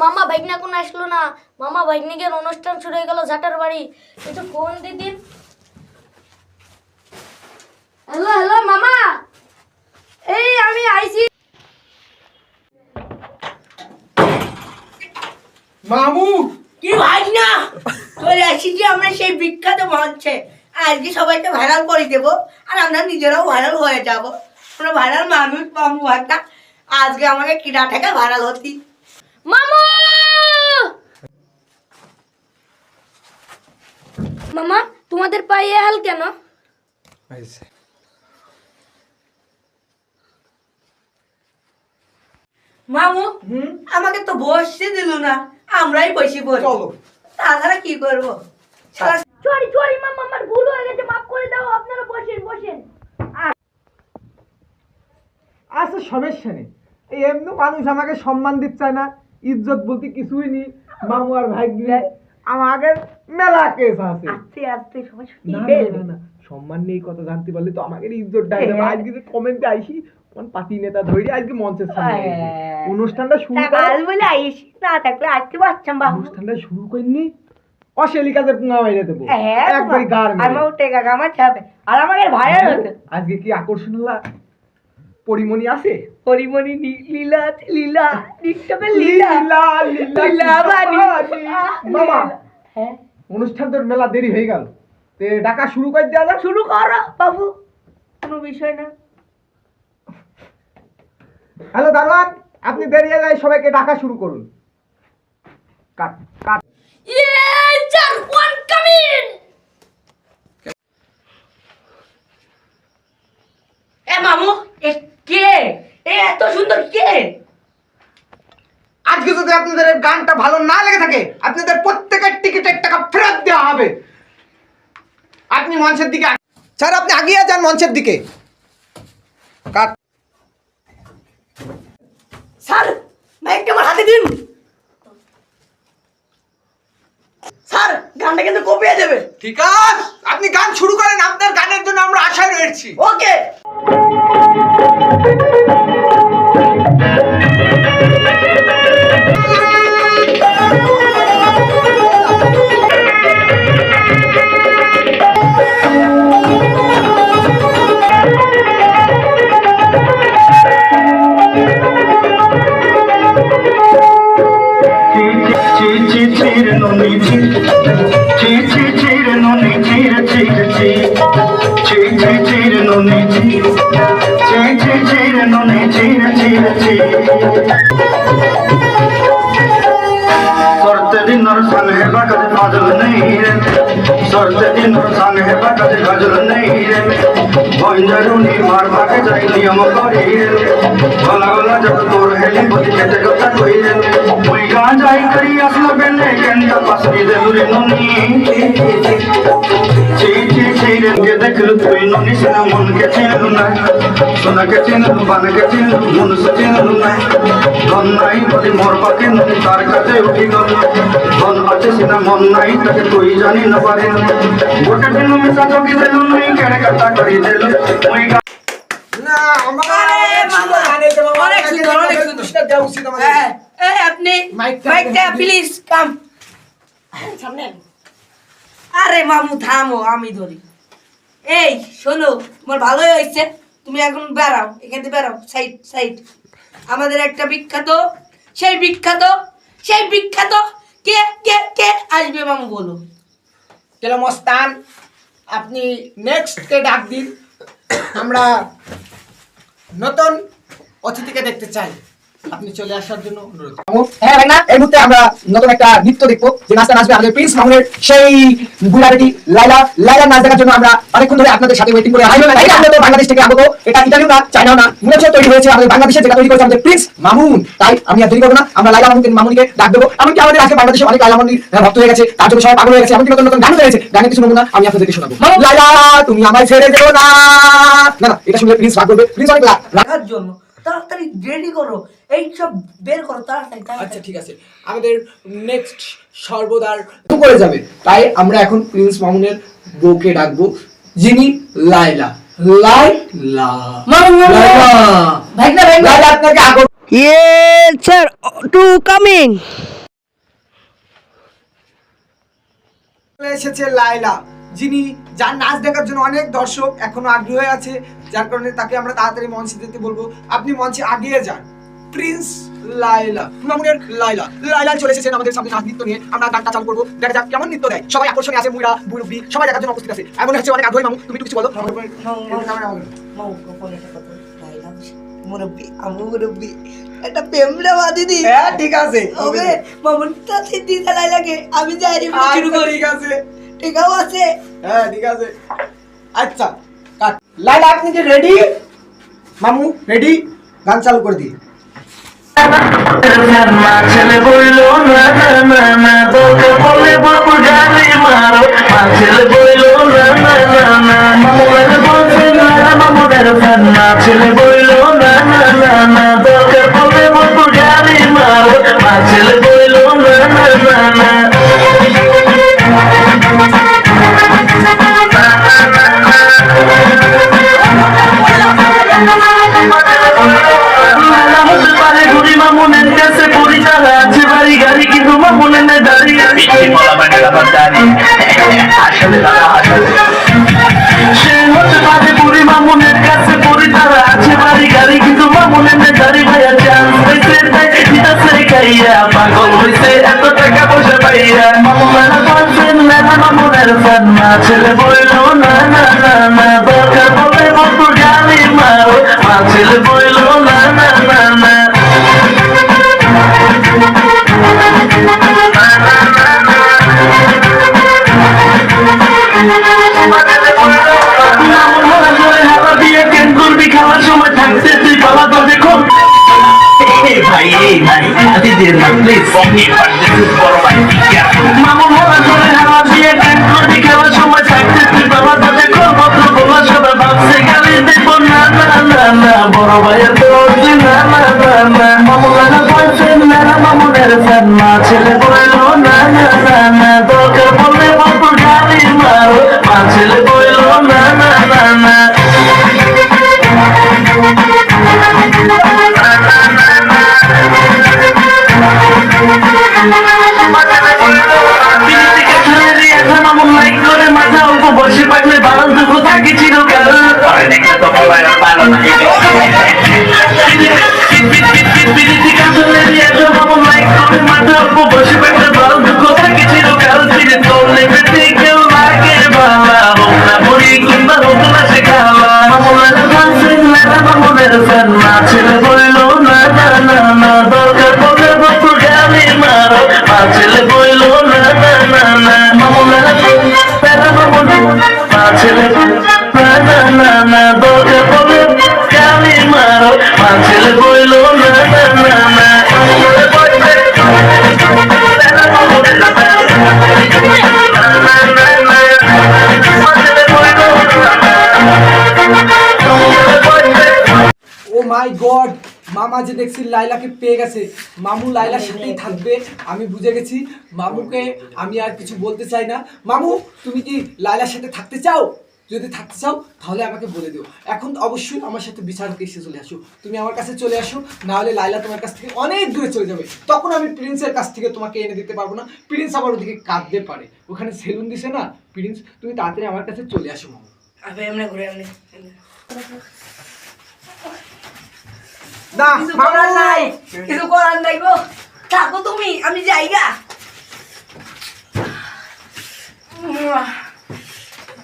মামা ভাগ্না কোন আসলো না। মামা ভাগ্নিকের অনুষ্ঠান শুরু হয়ে গেল ঝাটার বাড়ি। একটু ফোন দিদিন। হ্যালো হ্যালো মামা, এই আমি আইছি। মামু কি ভাগ্না চলে আসি যে আমরা সেই বিখ্যাত মঞ্চে আজকে সবাইকে ভাইরাল করে দেবো আর আমরা নিজেরাও ভাইরাল হয়ে যাব। আমরা ভাইরাল মানুষ মামু একটা আজকে আমাকে কিনা থেকে ভাইরাল হতি। মামু মামা তোমাদের পায়ে হাল কেন? মামু আমাকে তো বসতে দিল না, আমরাই বসে পড়ি। চলো তাছাড়া কি করবো? সরি সরি মামা, আমার ভুল হয়ে গেছে, মাফ করে দাও। আপনারা বসেন বসেন। আচ্ছা সমস্যা নেই, এই এমনি মানুষ আমাকে সম্মান দিতে চায় না, ইজ্জত বলতে কিছুই নেই। মামু আর ভাই গিলে আমাকে মেলা কেস আছে। আস্তে আস্তে সবাই না না না সম্মান নেই কথা জানতে পারলে তো আমাকে ইজ্জত ডাই দেবে। আজকে যে কমেন্টে আইসি কোন পাতি নেতা ধরে আজকে মঞ্চের সামনে আইছি। অনুষ্ঠানটা শুরু কাল বলে আইসি না থাকলে আসতে পারছাম বাবু। অনুষ্ঠানটা শুরু করিনি অশেলি কাজে পুঙ্গা মাইরে দেবো একবারই গার মেরে। আমার টেকা কামাতে হবে আর আমাকে ভাইরাল হতে। আজকে কি আকর্ষণ হলা পরিমণি আছে? পরিমণি লীলা লীলা টিকটকের লীলা লীলা বাড়ি। মামা হ্যাঁ অনুষ্ঠান তোর মেলা দেরি হয়ে গেল, তে ডাকা শুরু করে দেওয়া যাক। শুরু করো বাবু, কোনো বিষয় না। হ্যালো দারোয়ান, আপনি দেরি হয়ে যায়, সবাইকে ডাকা শুরু করুন। কাট কাট। One coming. এ মামু এ কে? এ এত সুন্দর কে? আজকে যদি আপনাদের এই গানটা ভালো না লেগে থাকে আপনাদের প্রত্যেকের টিকিটের টাকা ফেরত দেওয়া হবে। আপনি মঞ্চের দিকে স্যার, আপনি আগিয়ে যান মঞ্চের দিকে। কাট। স্যার মাইকটা আমার হাতে দিন। স্যার গানটা কিন্তু কপিয়ে দেবে। ঠিক আছে, আপনি গান শুরু করেন, আপনার গানের জন্য আমরা আশায় রয়েছি। ওকে। দেখলু তুই ননি সিনা মনকে চিনলু না, সোনাকে চিনলু বানকে চিনলু মনুষ্য চিনলু না। ধন নাই বলি মোর পাখি ননি তার কাছে উঠি গল, ধন আছে সিনা মন নাই তাকে তুই জানি না পারি। গোটে দিন মিশা চকি দেলু নাই কেড়ে কথা করি দেলু ওই না আমার অনেক সুন্দর অনেক সুন্দর। দেওয়া উচিত আমাদের। এই আপনি মাইকটা মাইকটা প্লিজ কাম সামনে। আরে মামু থামো, আমি ধরি। এই শোনো, তোমার ভালোই হয়েছে, তুমি এখন বেরাও, এখান থেকে বেরাও, সাইড সাইড। আমাদের একটা বিখ্যাত সেই বিখ্যাত কে কে কে আসবে মামু বলো। চলো মস্তান, আপনি নেক্সট কে ডাক দিন, আমরা নতুন অতিথিকে দেখতে চাই। আপনি চলে আসার জন্য অনুরোধ। হ্যাঁ ভাই না, এই মুহূর্তে আমরা নতুন একটা নৃত্য দেখবো, যে নাচটা নাচবে আমাদের প্রিন্স মামুনের সেই বুড়াবেটি লাইলার নাচ দেখার জন্য আমরা অনেকক্ষণ ধরে আপনাদের সাথে ওয়েটিং করে আছি। আমরা তো বাংলাদেশ থেকে আগত, এটা ইতালিও না চায়নাও না, মূলত তৈরি হয়েছে আমাদের বাংলাদেশে, যেটা তৈরি করেছে আমাদের প্রিন্স মামুন। তাই আমি আর দেরি করবো না, আমরা লাইলা মামুনকে ডাক দেবো। এমনকি আমাদের আজকে বাংলাদেশে অনেক লাইলা মামুনির ভক্ত হয়ে গেছে, তার জন্য সবাই পাগল হয়ে গেছে, এমনকি নতুন নতুন গান হয়ে গেছে। গানের কিছু নমুনা আমি আপনাদেরকে শোনাবো। লাইলা তুমি আমায় ছেড়ে যেও না, না না, এটা শুনলে প্রিন্স রাগ করবে। প্রিন্স অনেক রাখার জন্য তাড়াতাড়ি রেডি করো, এই সব বের করো তাড়াতাড়ি। আচ্ছা ঠিক আছে, আমাদের নেক্সট সর্বদার করে যাবে। তাই আমরা এখন প্রিন্স মামুনের বউকে ডাকবো, যিনি লাইলা। লাইলা মামু লাইলা ভাইগনা লাইলা আপনাকে Yes, sir. To coming. চলে এসেছে লায়লা, যিনি যার নাচ দেখার জন্য অনেক দর্শক এখনো আগ্রহী হয়ে আছে, যার কারণে তাকে আমরা তাড়াতাড়ি মঞ্চে যেতে বলবো। আপনি মঞ্চে আগিয়ে যান। প্রিন্স লায়লা, মামুনের লায়লা, লায়লা চলে এসেছেন আমাদের সামনে নাচ নৃত্য নিয়ে। আমরা গানটা চালু করবো, দেখা যাক কেমন নৃত্য দেয়। সবাই আকর্ষণে আছে, মুইরা মুরব্বী সবাই দেখার জন্য উপস্থিত আছে। এমন হচ্ছে অনেক আগ্রহী। মামু তুমি একটু কিছু বলো। মুরব্বী একটা প্রেমরা বাদিদি। হ্যাঁ ঠিক আছে, ওকে মামুন তো সিদ্ধি চালাই লাগে, আমি যাই শুরু করি। ঠিক আছে, ঠিক আছে। হ্যাঁ ঠিক আছে। আচ্ছা কাট। লায়লা আপনি কি রেডি? মামু রেডি, গান চালু করে দিই। ছেলে বইল না না না না তোকে বলে বাবু গালি মারো ছেলে বইল না না না না মামুদের বলছে না মামুদের না ছেলে বইল না না না না তোকে বলে বাবু গালি মারো ছেলে বইল না না না না মামুনের কাছে পরিচালা আছে বাড়ি গাড়ি কিন্তু মামুনের না দাঁড়িয়ে আসলে সে হতে পারে বুড়ি মামুনের কাছে পরিচালা আছে বাড়ি গাড়ি কিন্তু মামুনের না দাঁড়ি ভাইয়া চান্স হয়েছে খাইয়া পাগল হয়েছে এত টাকা পয়সা পাইয়া মামুনেরা বলছেন না মামুনের ফ্যান না ছেলে বইল না না না না দরকার বলে বলতো গালি মারো ছেলে বইল না না না না খাওয়ার সময় থাকতে তুই বাবা তো দেখো ভাই দিদির না প্লিজ মামুন হওয়ার পরে হাওয়া দিয়ে গান করবি খাওয়ার সময় থাকতে তুই বাবা তো দেখো ভদ্র বলা সবাই ভাবছে গালি দেবো না না না না বড় ভাইয়ের তো না না না না মামুনেরা বলছেন না মামুনের ফ্যান না ছেলে বইল না না না না দরকার বললে বলতো গালি মারো ছেলে বইল না না না না মাথা অল্প বসে পাকলে বাড়ান দুঃখ থাকে চিরকাল মাথা অল্প বসে পাকলে বাড়ান দুঃখ থাকে চিরকাল ফিরে চললে পেতে কেউ লাগে বাবা হোক না বড়ি কিংবা হোক না সে খাওয়া মামুনের ভাবছেন না মামুনের ফ্যান না ছেলে বইল না না না না দরকার বলে বছর গালি মারো ছেলে বইল না না না না মামুনেরা প্যারা মামুন ছেলে না না না না দরকার বলে গালি মারো ছেলে বইল না না না না ও মাই গড, মামা যে দেখছি লাইলাকে পেয়ে গেছে। মামু লাইলার সাথেই থাকবে, আমি বুঝে গেছি। মামুকে আমি আর কিছু বলতে চাই না। মামু তুমি কি লাইলার সাথে থাকতে চাও? যদি থাকতে চাও তাহলে আমাকে বলে দিও। এখন অবশ্যই আমার সাথে বিচারকে এসে চলে আসো, তুমি আমার কাছে চলে আসো, না হলে লাইলা তোমার কাছ থেকে অনেক দূরে চলে যাবে। তখন আমি প্রিন্সের কাছ থেকে তোমাকে এনে দিতে পারবো না। প্রিন্স আবার ওদিকে কাঁদতে পারে, ওখানে সেলুন দিছে না। প্রিন্স তুমি তাড়াতাড়ি আমার কাছে চলে আসো মামু। আবে এমনি ঘুরে এমনি না কিছু করার নাই, কিছু করার নাই গো, থাকো তুমি, আমি যাইগা।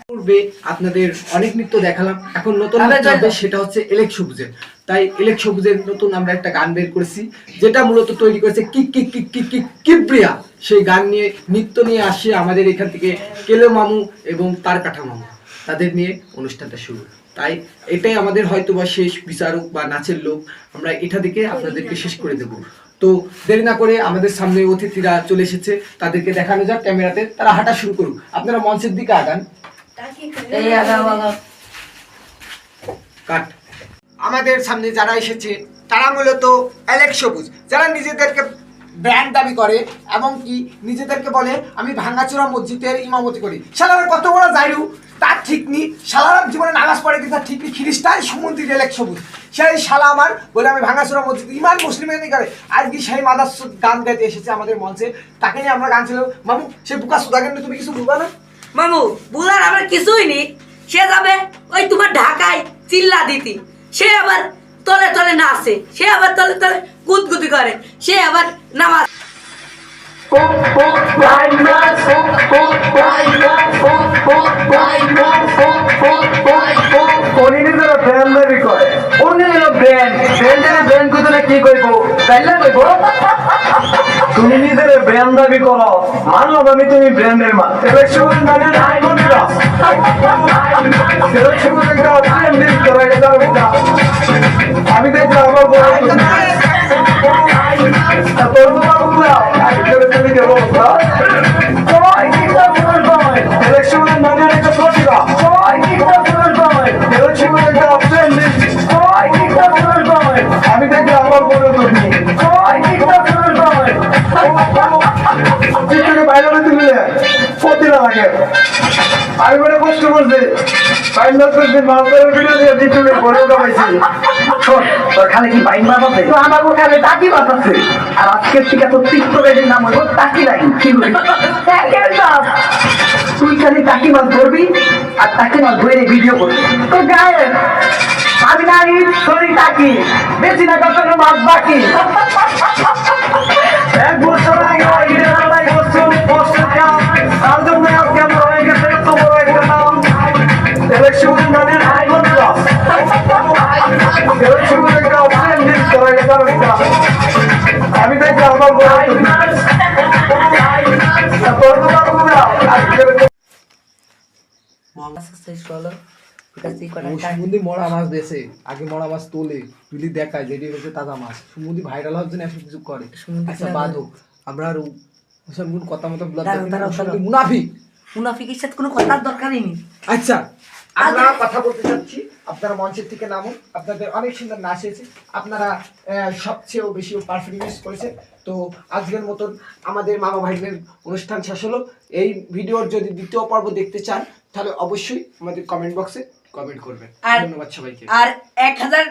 পূর্বে আপনাদের অনেক নৃত্য দেখালাম, এখন নতুন নৃত্য হবে, সেটা হচ্ছে এলেক সবুজের। তাই এলেক সবুজের নতুন আমরা একটা গান বের করেছি, যেটা মূলত তৈরি করেছে কিপ্রিয়া। সেই গান নিয়ে নৃত্য নিয়ে আসে আমাদের এখান থেকে কেলো মামু এবং তার কাঠা মামু, তাদের নিয়ে অনুষ্ঠানটা শুরু। তাই এটাই আমাদের হয়তো বা শেষ বিচারক বা নাচের লোক, আমরা এটা থেকে আপনাদেরকে শেষ করে দেব। তো দেরি না করে আমাদের সামনে অতিথিরা চলে এসেছে, তাদেরকে দেখানো যাক ক্যামেরাতে। তারা হাঁটা শুরু করুক, আপনারা মঞ্চের দিকে আগান। কাট। আমাদের সামনে যারা এসেছে তারা মূলত এলেক সবুজ, যারা নিজেদেরকে ব্র্যান্ড দাবি করে এবং কি নিজেদেরকে বলে আমি ভাঙ্গাচোরা মসজিদের ইমামতি করি। শালা কত বড় জাইরু, তার ঠিক নেই, শালার জীবনে নামাজ পড়ে কিন্তু তার ঠিক নেই, খ্রিস্টান সুমন্ত্রী রেলেক সবুজ, সেই শালা আমার বলে আমি ভাঙাচোরা মসজিদ ইমান মুসলিমের করে আজকে সেই মাদার গান গাইতে এসেছে আমাদের মঞ্চে, তাকে নিয়ে আমরা গান ছিল। মামু সে বুকা সুদাকে নিয়ে তুমি কিছু বলবা না? মামু বুলার আমার কিছুই নেই, সে যাবে ওই তোমার ঢাকায় চিল্লা দিতি, সে আবার তলে তলে নাচে, সে আবার তলে তলে গুদগুদি করে, সে আবার নামাজ উনি নিজেরা ব্র্যান্ড দাবি করে, উনি হলো ব্র্যান্ড, ব্র্যান্ড করতে কি করবো তাইলে করবো। তুমি নিজের ব্র্যান্ড দাবি করো, মানব আমি তুমি ব্র্যান্ডের মা, আমি দেখছি আমার ইলেকশনের মানে একটা প্রতিভা, ইলেকশনের একটা আমি দেখি আমার বড় বাইরে তুলে প্রতিভা লাগে। আমি বলে কষ্ট করছি খালি কি বাইন বাজাচ্ছে তো আমার ওখানে টাকি বাজাচ্ছে, আর আজকের থেকে তোর টিকটকের নাম হলো টাকি লাইন। কি বলি তুই খালি টাকি মাছ ধরবি আর টাকি মাছ ধরে ভিডিও করবি, তো গায়ে আমি না শরীর টাকি বেশি না কত মাছ বাকি। এক বছর আগে আমি দেখি আমার সুমুদি মরা মাছ দেশে আগে মরা মাছ তোলে তুলি দেখায় যেটি হচ্ছে তাজা মাছ, সুমুদি ভাইরাল হওয়ার জন্য এসব কিছু করে। আচ্ছা বাদক আমরা আর ওসব কোন কথা মতো মুনাফি মুনাফিকের সাথে কোনো কথার দরকারই নেই। আচ্ছা আমরা কথা বলতে চাচ্ছি, আপনারা মঞ্চের থেকে নামুন, আপনাদের অনেক সুন্দর নাচ হয়েছে, আপনারা সবচেয়েও বেশি পারফরমেন্স করেছে। তো আজকের মতন আমাদের মামা ভাইদের অনুষ্ঠান শেষ হলো। এই ভিডিওর যদি দ্বিতীয় পর্ব দেখতে চান তাহলে অবশ্যই আমাদের কমেন্ট বক্সে কমেন্ট করবেন। ধন্যবাদ সবাইকে। আর 1000